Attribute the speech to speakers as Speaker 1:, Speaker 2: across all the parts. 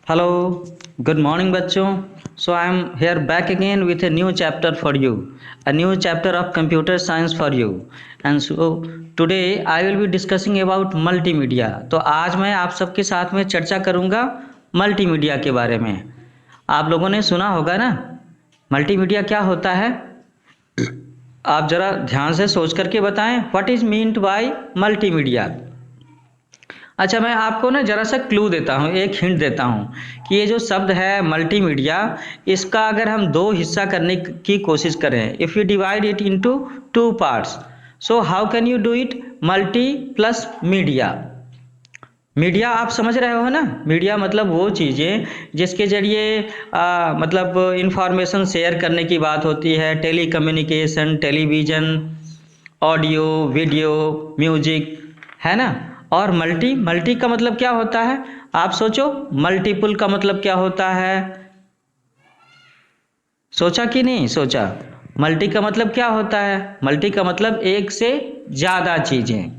Speaker 1: Hello, good morning बच्चों। So I am here back again with a new chapter for you, a new chapter of computer science for you. And so today I will be discussing about multimedia. तो आज मैं आप सबके साथ में चर्चा करूँगा मल्टीमीडिया के बारे में। आप लोगों ने सुना होगा ना, मल्टीमीडिया क्या होता है? आप ज़रा ध्यान से सोच करके बताएं, what is meant by multimedia. अच्छा, मैं आपको ना ज़रा सा क्लू देता हूँ, एक हिंट देता हूँ कि ये जो शब्द है मल्टीमीडिया, इसका अगर हम दो हिस्सा करने की कोशिश करें, if you divide it into two parts, so how can you do it? Multi plus media. Media आप समझ रहे हो ना, मीडिया मतलब वो चीज़ें जिसके जरिए मतलब इंफॉर्मेशन शेयर करने की बात होती है, telecommunication, television, audio, video, music, है ना। और मल्टी मल्टी का मतलब क्या होता है? आप सोचो, मल्टीपल का मतलब क्या होता है? सोचा कि नहीं सोचा? मल्टी का मतलब क्या होता है? मल्टी का मतलब एक से ज़्यादा चीज़ें।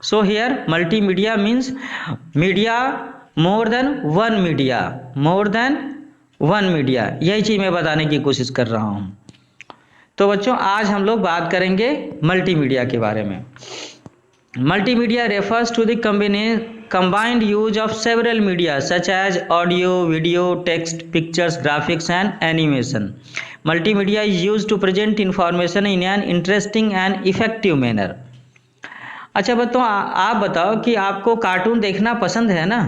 Speaker 1: So here multimedia means media more than one media, more than one media. यही चीज़ मैं बताने की कोशिश कर रहा हूँ। तो बच्चों, आज हम लोग बात करेंगे मल्टीमीडिया के बारे में। Multimedia refers to the combined use of several media such as audio, video, text, pictures, graphics and animation. Multimedia is used to present information in an interesting and effective manner. अच्छा बच्चों, आप बताओ कि आपको cartoon देखना पसंद है ना?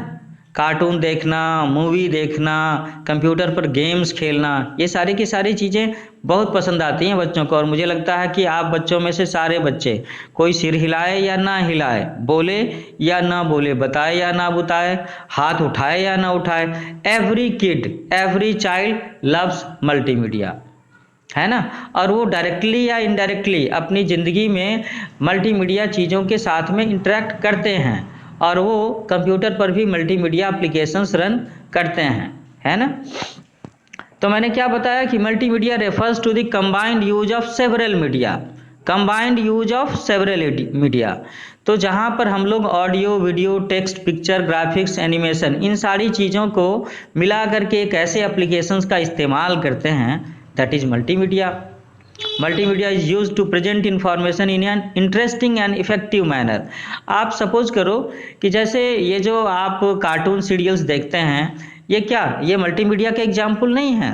Speaker 1: कार्टून देखना, मूवी देखना, कंप्यूटर पर गेम्स खेलना, ये सारी की सारी चीज़ें बहुत पसंद आती हैं बच्चों को। और मुझे लगता है कि आप बच्चों में से सारे बच्चे, कोई सिर हिलाए या ना हिलाए, बोले या ना बोले, बताए या ना बताए, हाथ उठाए या ना उठाए, every kid, every child loves multimedia, है ना। और वो डायरेक्टली या इनडायरेक्टली अपनी ज़िंदगी में मल्टीमीडिया चीज़ों के साथ में इंटरेक्ट करते हैं, और वो कंप्यूटर पर भी मल्टीमीडिया एप्लीकेशंस रन करते हैं, है ना। तो मैंने क्या बताया कि multimedia refers to the combined use of several media, combined use of several media. तो जहाँ पर हम लोग audio, video, text, picture, graphics, animation, इन सारी चीज़ों को मिला करके एक ऐसे एप्लीकेशंस का इस्तेमाल करते हैं, that is multimedia. Multimedia is use to present information in an interesting and effective manner. आप सपोज करो कि जैसे ये जो आप कार्टून सीरियल्स देखते हैं, ये क्या, ये मल्टीमीडिया का एग्जाम्पल नहीं है?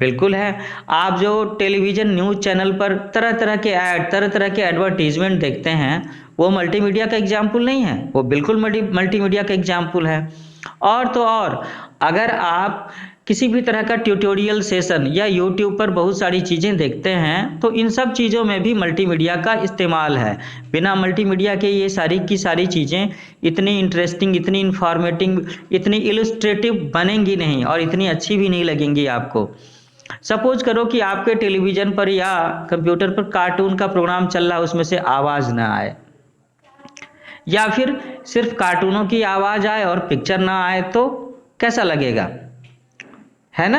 Speaker 1: बिल्कुल है। आप जो टेलीविज़न न्यूज़ चैनल पर तरह तरह के ऐड, तरह तरह के एडवर्टीजमेंट देखते हैं, वो मल्टीमीडिया का एग्जाम्पल नहीं है? वो बिल्कुल मल्टीमीडिया का एग्जाम्पल है। और तो और, अगर आप किसी भी तरह का ट्यूटोरियल सेशन या यूट्यूब पर बहुत सारी चीज़ें देखते हैं, तो इन सब चीज़ों में भी मल्टीमीडिया का इस्तेमाल है। बिना मल्टीमीडिया के ये सारी की सारी चीज़ें इतनी इंटरेस्टिंग, इतनी इंफॉर्मेटिव, इतनी इलस्ट्रेटिव बनेंगी नहीं, और इतनी अच्छी भी नहीं लगेंगी आपको। सपोज करो कि आपके टेलीविज़न पर या कंप्यूटर पर कार्टून का प्रोग्राम चल रहा है, उसमें से आवाज़ ना आए, या फिर सिर्फ कार्टूनों की आवाज़ आए और पिक्चर ना आए, तो कैसा लगेगा, है ना।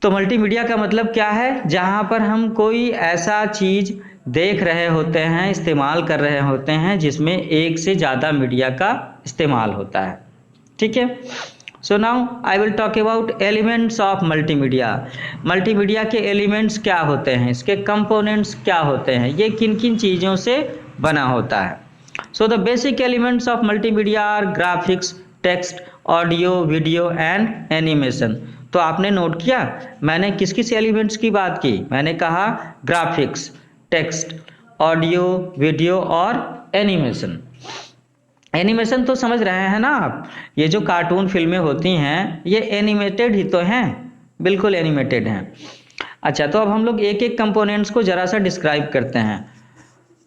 Speaker 1: तो मल्टीमीडिया का मतलब क्या है? जहाँ पर हम कोई ऐसा चीज़ देख रहे होते हैं, इस्तेमाल कर रहे होते हैं, जिसमें एक से ज़्यादा मीडिया का इस्तेमाल होता है। ठीक है। So now I will talk about elements of multimedia. Multimedia के एलिमेंट्स क्या होते हैं, इसके कंपोनेंट्स क्या होते हैं, ये किन किन चीज़ों से बना होता है। So the basic elements of multimedia are graphics, text, audio, video and animation. तो आपने नोट किया मैंने किस किस एलिमेंट्स की बात की? मैंने कहा ग्राफिक्स, टेक्स्ट, ऑडियो, वीडियो और एनिमेशन। एनिमेशन तो समझ रहे हैं ना आप, ये जो कार्टून फिल्में होती हैं, ये एनिमेटेड ही तो हैं, बिल्कुल एनिमेटेड हैं। अच्छा, तो अब हम लोग एक एक कंपोनेंट्स को ज़रा सा डिस्क्राइब करते हैं।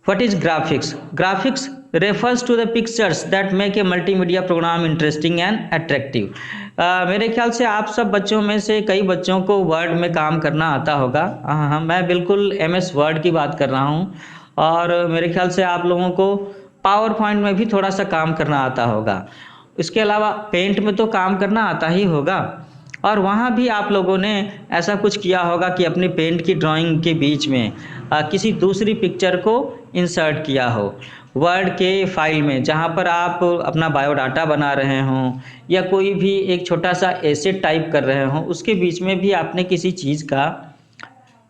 Speaker 1: What is graphics? Graphics refers to the pictures that make a multimedia program interesting and attractive. मेरे ख्याल से आप सब बच्चों में से कई बच्चों को वर्ड में काम करना आता होगा। हाँ, मैं बिल्कुल MS वर्ड की बात कर रहा हूँ, और मेरे ख्याल से आप लोगों को पावर पॉइंट में भी थोड़ा सा काम करना आता होगा। इसके अलावा पेंट में तो काम करना आता ही होगा, और वहाँ भी आप लोगों ने ऐसा कुछ किया होगा कि अपनी पेंट की ड्राइंग के बीच में किसी दूसरी पिक्चर को इंसर्ट किया हो। वर्ड के फाइल में, जहाँ पर आप अपना बायोडाटा बना रहे हों या कोई भी एक छोटा सा एसे टाइप कर रहे हों, उसके बीच में भी आपने किसी चीज़ का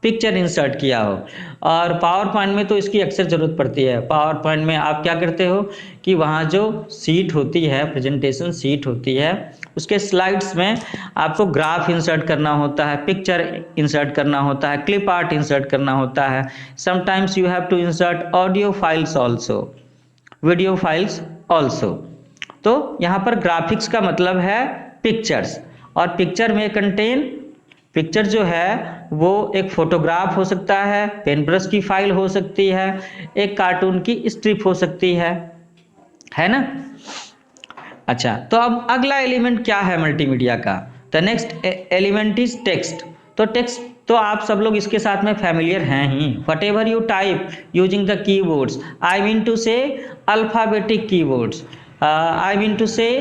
Speaker 1: पिक्चर इंसर्ट किया हो। और पावर पॉइंट में तो इसकी अक्सर ज़रूरत पड़ती है। पावर पॉइंट में आप क्या करते हो कि वहाँ जो सीट होती है, प्रेजेंटेशन सीट होती है, उसके स्लाइड्स में आपको ग्राफ इंसर्ट करना होता है, पिक्चर इंसर्ट करना होता है, क्लिप आर्ट इंसर्ट करना होता है। Sometimes you have to insert audio files also, video files also. तो यहाँ पर ग्राफिक्स का मतलब है पिक्चर्स, और पिक्चर में कंटेन, पिक्चर जो है वो एक फोटोग्राफ हो सकता है, पेन ब्रश की फाइल हो सकती है, एक कार्टून की स्ट्रिप हो सकती है ना। अच्छा, तो अब अगला एलिमेंट क्या है मल्टीमीडिया का? The next element is text. तो टेक्स्ट तो आप सब लोग इसके साथ में फैमिलियर हैं ही। Whatever you type using the keyboards, I mean to say alphabetic keyboards, I mean to say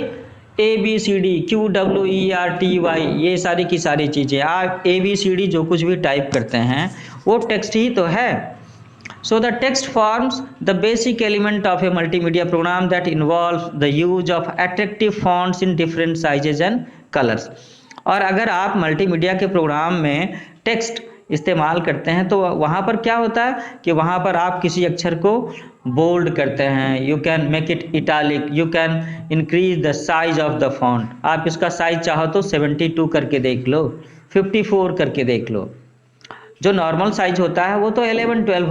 Speaker 1: ABCD QWERTY, ये सारी की सारी चीज़ें, आप ABCD जो कुछ भी टाइप करते हैं वो टेक्स्ट ही तो है। So the text forms the basic element of a multimedia program that involve the use of attractive fonts in different sizes and colours. और अगर आप मल्टीमीडिया के प्रोग्राम में टेक्स्ट इस्तेमाल करते हैं तो वहाँ पर क्या होता है कि वहाँ पर आप किसी अक्षर को बोल्ड करते हैं, you can make it italic, you can increase the size of the font. आप इसका साइज चाहो तो 72 करके देख लो, 54 करके देख लो। जो नॉर्मल साइज होता है वो तो 11-12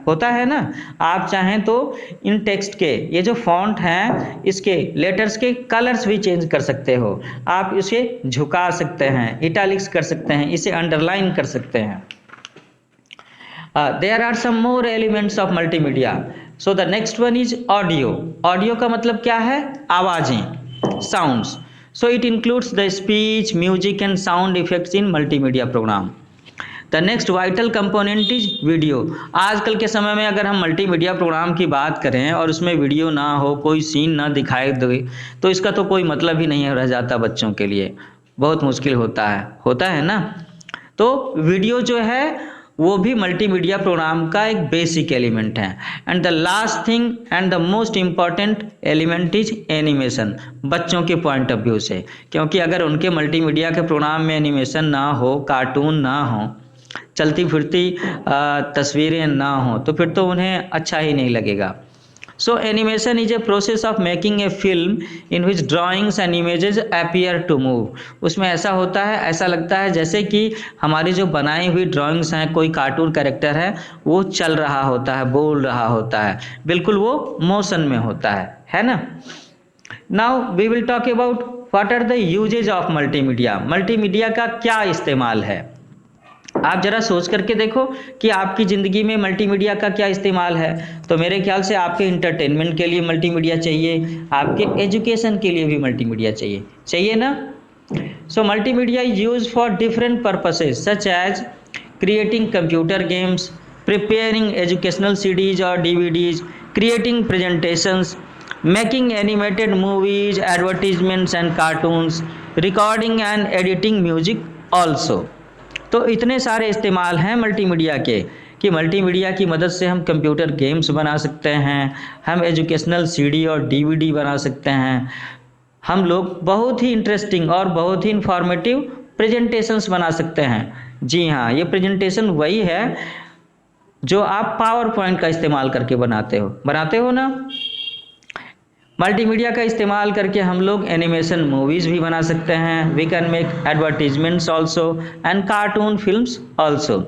Speaker 1: होता है ना। आप चाहें तो इन टेक्स्ट के ये जो फॉन्ट हैं, इसके लेटर्स के कलर्स भी चेंज कर सकते हो। आप इसे झुका सकते हैं, इटालिक्स कर सकते हैं, इसे अंडरलाइन कर सकते हैं। There are some more elements of multimedia. So the next one is audio. Audio का मतलब क्या है? आवाज़ें, sounds. So it includes the speech, music and sound effects in multimedia program. The next vital component is video. आजकल के समय में अगर हम मल्टीमीडिया प्रोग्राम की बात करें और उसमें वीडियो ना हो, कोई सीन ना दिखाई दे, तो इसका तो कोई मतलब ही नहीं रह जाता। बच्चों के लिए बहुत मुश्किल होता है ना। तो वीडियो जो है वो भी मल्टीमीडिया प्रोग्राम का एक बेसिक एलिमेंट है। And the last thing and the most important element is animation, बच्चों के पॉइंट ऑफ व्यू से। क्योंकि अगर उनके मल्टीमीडिया के प्रोग्राम में एनिमेशन ना हो, कार्टून ना हो, चलती फिरती तस्वीरें ना हो, तो फिर तो उन्हें अच्छा ही नहीं लगेगा। So animation is a process of making a film in which drawings and images appear to move. उसमें ऐसा होता है, ऐसा लगता है जैसे कि हमारी जो बनाई हुई ड्राइंग्स हैं, कोई कार्टून कैरेक्टर है वो चल रहा होता है, बोल रहा होता है, बिल्कुल वो मोशन में होता है ना। Now we will talk about what are the usages of multimedia. Multimedia का क्या इस्तेमाल है? आप जरा सोच करके देखो कि आपकी ज़िंदगी में मल्टीमीडिया का क्या इस्तेमाल है। तो मेरे ख्याल से आपके इंटरटेनमेंट के लिए मल्टीमीडिया चाहिए, आपके एजुकेशन के लिए भी मल्टीमीडिया चाहिए ना। So multimedia is use for different purposes such as creating computer games, preparing educational CDs और DVDs, creating presentations, making animated movies, advertisements and cartoons, recording and editing music also. तो इतने सारे इस्तेमाल हैं मल्टीमीडिया के कि मल्टीमीडिया की मदद से हम कंप्यूटर गेम्स बना सकते हैं, हम एजुकेशनल CD और DVD बना सकते हैं, हम लोग बहुत ही इंटरेस्टिंग और बहुत ही इंफॉर्मेटिव प्रेजेंटेशंस बना सकते हैं। जी हाँ, ये प्रेजेंटेशन वही है जो आप पावर पॉइंट का इस्तेमाल करके बनाते हो ना। मल्टीमीडिया का इस्तेमाल करके हम लोग एनिमेशन मूवीज़ भी बना सकते हैं। We can make advertisements also and cartoon films also.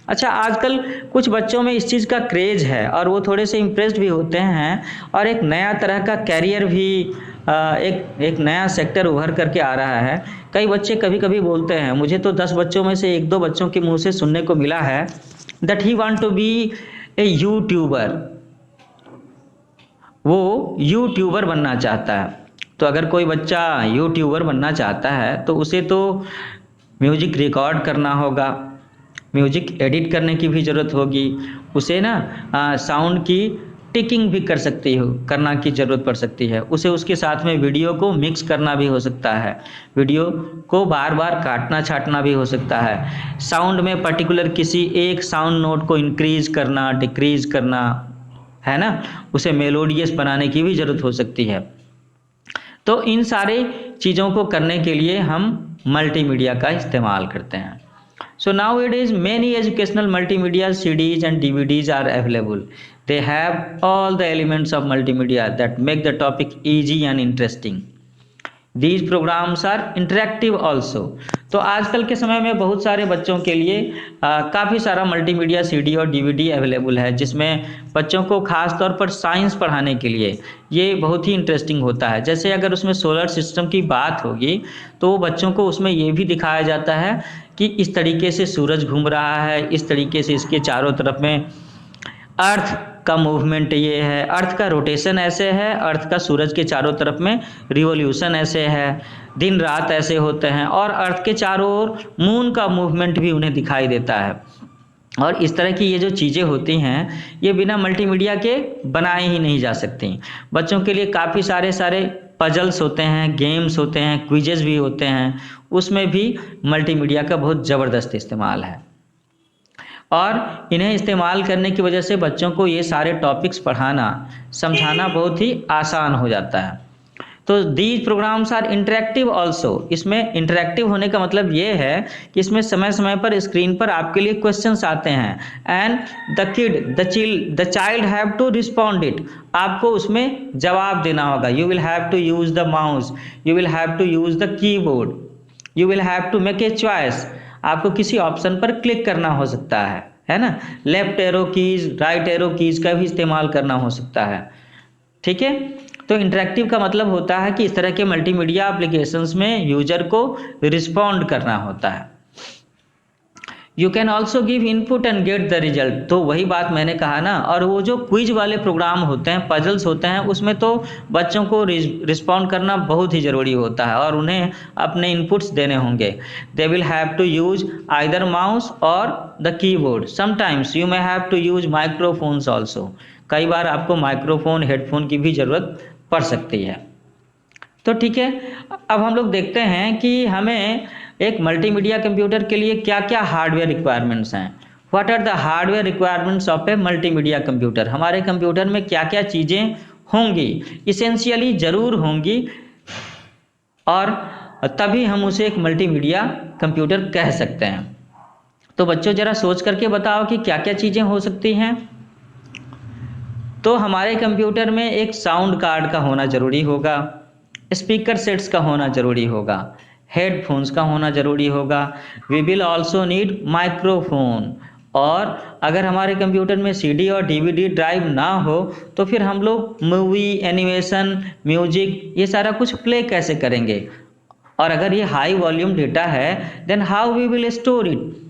Speaker 1: अच्छा, आजकल कुछ बच्चों में इस चीज़ का क्रेज़ है और वो थोड़े से इम्प्रेस्ड भी होते हैं और एक नया तरह का कैरियर भी, एक नया सेक्टर उभर करके आ रहा है। कई बच्चे कभी कभी बोलते हैं, मुझे तो 10 बच्चों में से 1-2 बच्चों के मुँह से सुनने को मिला है that he want to be a YouTuber. वो यूट्यूबर बनना चाहता है। तो अगर कोई बच्चा यूट्यूबर बनना चाहता है तो उसे तो म्यूजिक रिकॉर्ड करना होगा, म्यूजिक एडिट करने की भी ज़रूरत होगी, उसे ना साउंड की टिकिंग भी करना की ज़रूरत पड़ सकती है, उसे उसके साथ में वीडियो को मिक्स करना भी हो सकता है, वीडियो को बार बार काटना छाटना भी हो सकता है, साउंड में पर्टिकुलर किसी एक साउंड नोट को इंक्रीज करना, डिक्रीज करना, है ना, उसे मेलोडियस बनाने की भी ज़रूरत हो सकती है। तो इन सारे चीज़ों को करने के लिए हम मल्टीमीडिया का इस्तेमाल करते हैं। So nowadays many educational multimedia CDs and DVDs are available. They have all the elements of multimedia that make the topic easy and interesting. These programs are interactive also. तो आजकल के समय में बहुत सारे बच्चों के लिए काफ़ी सारा मल्टीमीडिया CD और DVD अवेलेबल है, जिसमें बच्चों को खास तौर पर साइंस पढ़ाने के लिए ये बहुत ही इंटरेस्टिंग होता है। जैसे अगर उसमें सोलर सिस्टम की बात होगी तो बच्चों को उसमें ये भी दिखाया जाता है कि इस तरीके से सूरज घूम रहा है, इस तरीके से इसके चारों तरफ में अर्थ का मूवमेंट ये है, अर्थ का रोटेशन ऐसे है, अर्थ का सूरज के चारों तरफ में रिवोल्यूशन ऐसे है, दिन रात ऐसे होते हैं, और अर्थ के चारों ओर मून का मूवमेंट भी उन्हें दिखाई देता है। और इस तरह की ये जो चीज़ें होती हैं ये बिना मल्टीमीडिया के बनाए ही नहीं जा सकती। बच्चों के लिए काफ़ी सारे पजल्स होते हैं, गेम्स होते हैं, क्विजेस भी होते हैं, उसमें भी मल्टीमीडिया का बहुत ज़बरदस्त इस्तेमाल है। और इन्हें इस्तेमाल करने की वजह से बच्चों को ये सारे टॉपिक्स पढ़ाना समझाना बहुत ही आसान हो जाता है। तो these programs are interactive also. इसमें इंटरेक्टिव होने का मतलब ये है कि इसमें समय समय पर स्क्रीन पर आपके लिए क्वेश्चंस आते हैं, and the child have to respond it. आपको उसमें जवाब देना होगा। You will have to use the mouse, you will have to use the keyboard, you will have to make a choice. आपको किसी ऑप्शन पर क्लिक करना हो सकता है ना। Left arrow keys, right arrow keys का भी इस्तेमाल करना हो सकता है। ठीक है, तो इंटरेक्टिव का मतलब होता है कि इस तरह के मल्टीमीडिया एप्लीकेशंस में यूजर को रिस्पॉन्ड करना होता है। You can also give input and get the result. तो वही बात मैंने कहा ना। और वो जो क्विज वाले प्रोग्राम होते हैं, पजल्स होते हैं, उसमें तो बच्चों को रिस्पॉन्ड करना बहुत ही ज़रूरी होता है और उन्हें अपने इनपुट्स देने होंगे। They will have to use either mouse or the keyboard. Sometimes you may have to use microphones also. कई बार आपको माइक्रोफोन, हेडफोन की भी ज़रूरत पड़ सकती है। तो ठीक है, अब हम लोग देखते हैं कि हमें एक मल्टीमीडिया कंप्यूटर के लिए क्या क्या हार्डवेयर रिक्वायरमेंट्स हैं। What are the hardware requirements of a multimedia computer. हमारे कंप्यूटर में क्या क्या चीज़ें होंगी, इसेंशियली ज़रूर होंगी, और तभी हम उसे एक मल्टीमीडिया कंप्यूटर कह सकते हैं। तो बच्चों ज़रा सोच करके बताओ कि क्या क्या चीज़ें हो सकती हैं। तो हमारे कंप्यूटर में एक साउंड कार्ड का होना ज़रूरी होगा, स्पीकर सेट्स का होना ज़रूरी होगा, हेडफोन्स का होना ज़रूरी होगा। We will also need microphone. और अगर हमारे कंप्यूटर में CD और DVD ड्राइव ना हो तो फिर हम लोग मूवी, एनिमेशन, म्यूजिक ये सारा कुछ प्ले कैसे करेंगे। और अगर ये हाई वॉल्यूम डेटा है then how we will store it.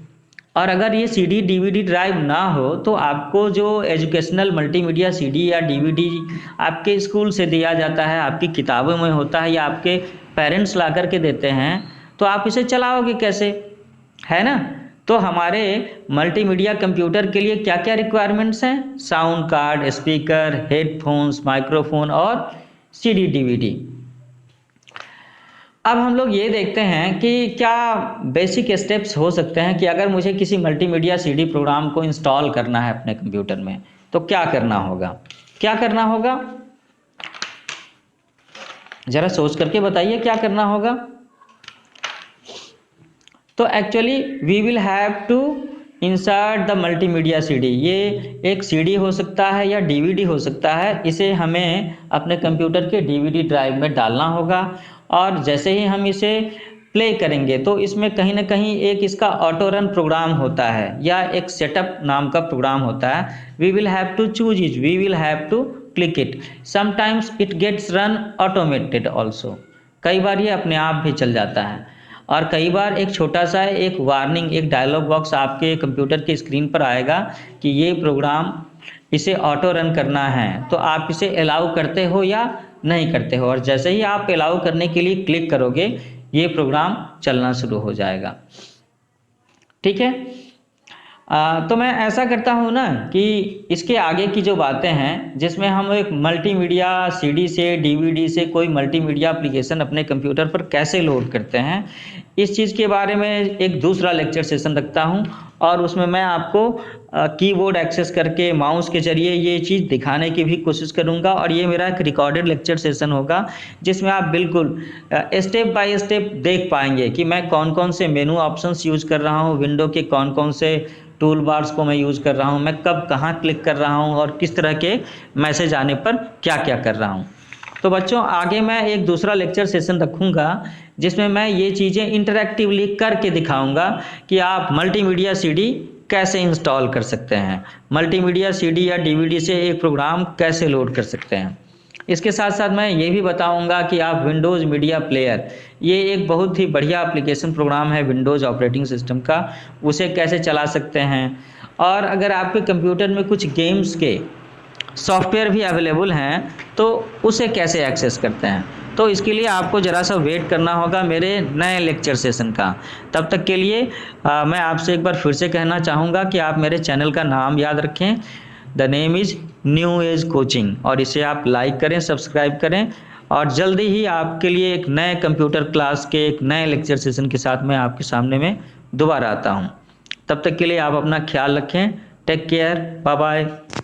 Speaker 1: और अगर ये CD DVD ड्राइव ना हो तो आपको जो एजुकेशनल मल्टीमीडिया CD या DVD आपके स्कूल से दिया जाता है, आपकी किताबों में होता है या आपके पेरेंट्स ला कर के देते हैं, तो आप इसे चलाओगे कैसे, है ना। तो हमारे मल्टीमीडिया कंप्यूटर के लिए क्या क्या रिक्वायरमेंट्स हैं। Sound card, speaker, headphones, microphone और CD DVD। अब हम लोग ये देखते हैं कि क्या बेसिक स्टेप्स हो सकते हैं कि अगर मुझे किसी मल्टीमीडिया CD प्रोग्राम को इंस्टॉल करना है अपने कंप्यूटर में तो क्या करना होगा। क्या करना होगा, जरा सोच करके बताइए क्या करना होगा। तो actually we will have to insert the multimedia CD। ये एक CD हो सकता है या DVD हो सकता है। इसे हमें अपने कंप्यूटर के DVD ड्राइव में डालना होगा, और जैसे ही हम इसे प्ले करेंगे तो इसमें कहीं ना कहीं एक इसका ऑटो रन प्रोग्राम होता है या एक सेटअप नाम का प्रोग्राम होता है। We will have to choose it, we will have to click it. Sometimes it gets run automated also. कई बार ये अपने आप भी चल जाता है, और कई बार एक छोटा सा एक वार्निंग, एक डायलॉग बॉक्स आपके कंप्यूटर की स्क्रीन पर आएगा कि ये प्रोग्राम इसे ऑटो रन करना है, तो आप इसे अलाउ करते हो या नहीं करते हो। और जैसे ही आप अलाउ करने के लिए क्लिक करोगे ये प्रोग्राम चलना शुरू हो जाएगा। ठीक है, तो मैं ऐसा करता हूँ ना कि इसके आगे की जो बातें हैं जिसमें हम एक मल्टीमीडिया CD से, DVD से कोई मल्टीमीडिया एप्लीकेशन अपने कंप्यूटर पर कैसे लोड करते हैं, इस चीज़ के बारे में एक दूसरा लेक्चर सेशन रखता हूँ और उसमें मैं आपको कीबोर्ड एक्सेस करके माउस के जरिए ये चीज़ दिखाने की भी कोशिश करूँगा और ये मेरा एक रिकॉर्डेड लेक्चर सेशन होगा जिसमें आप बिल्कुल स्टेप बाय स्टेप देख पाएंगे कि मैं कौन कौन से मेनू ऑप्शंस यूज़ कर रहा हूँ, विंडो के कौन कौन से टूल बार्स को मैं यूज़ कर रहा हूँ, मैं कब कहाँ क्लिक कर रहा हूँ और किस तरह के मैसेज आने पर क्या क्या कर रहा हूँ। तो बच्चों आगे मैं एक दूसरा लेक्चर सेशन रखूँगा जिसमें मैं ये चीज़ें इंटरैक्टिवली करके दिखाऊँगा कि आप मल्टीमीडिया सीडी कैसे इंस्टॉल कर सकते हैं, मल्टीमीडिया सीडी या डीवीडी से एक प्रोग्राम कैसे लोड कर सकते हैं। इसके साथ साथ मैं ये भी बताऊंगा कि आप विंडोज़ मीडिया प्लेयर, ये एक बहुत ही बढ़िया एप्लीकेशन प्रोग्राम है विंडोज़ ऑपरेटिंग सिस्टम का, उसे कैसे चला सकते हैं। और अगर आपके कंप्यूटर में कुछ गेम्स के सॉफ्टवेयर भी अवेलेबल हैं तो उसे कैसे एक्सेस करते हैं। तो इसके लिए आपको ज़रा सा वेट करना होगा मेरे नए लेक्चर सेशन का। तब तक के लिए मैं आपसे एक बार फिर से कहना चाहूँगा कि आप मेरे चैनल का नाम याद रखें, the name is new age coaching, और इसे आप लाइक करें, सब्सक्राइब करें और जल्दी ही आपके लिए एक नए कंप्यूटर क्लास के एक नए लेक्चर सेशन के साथ मैं आपके सामने में दोबारा आता हूँ। तब तक के लिए आप अपना ख्याल रखें। Take care, bye bye.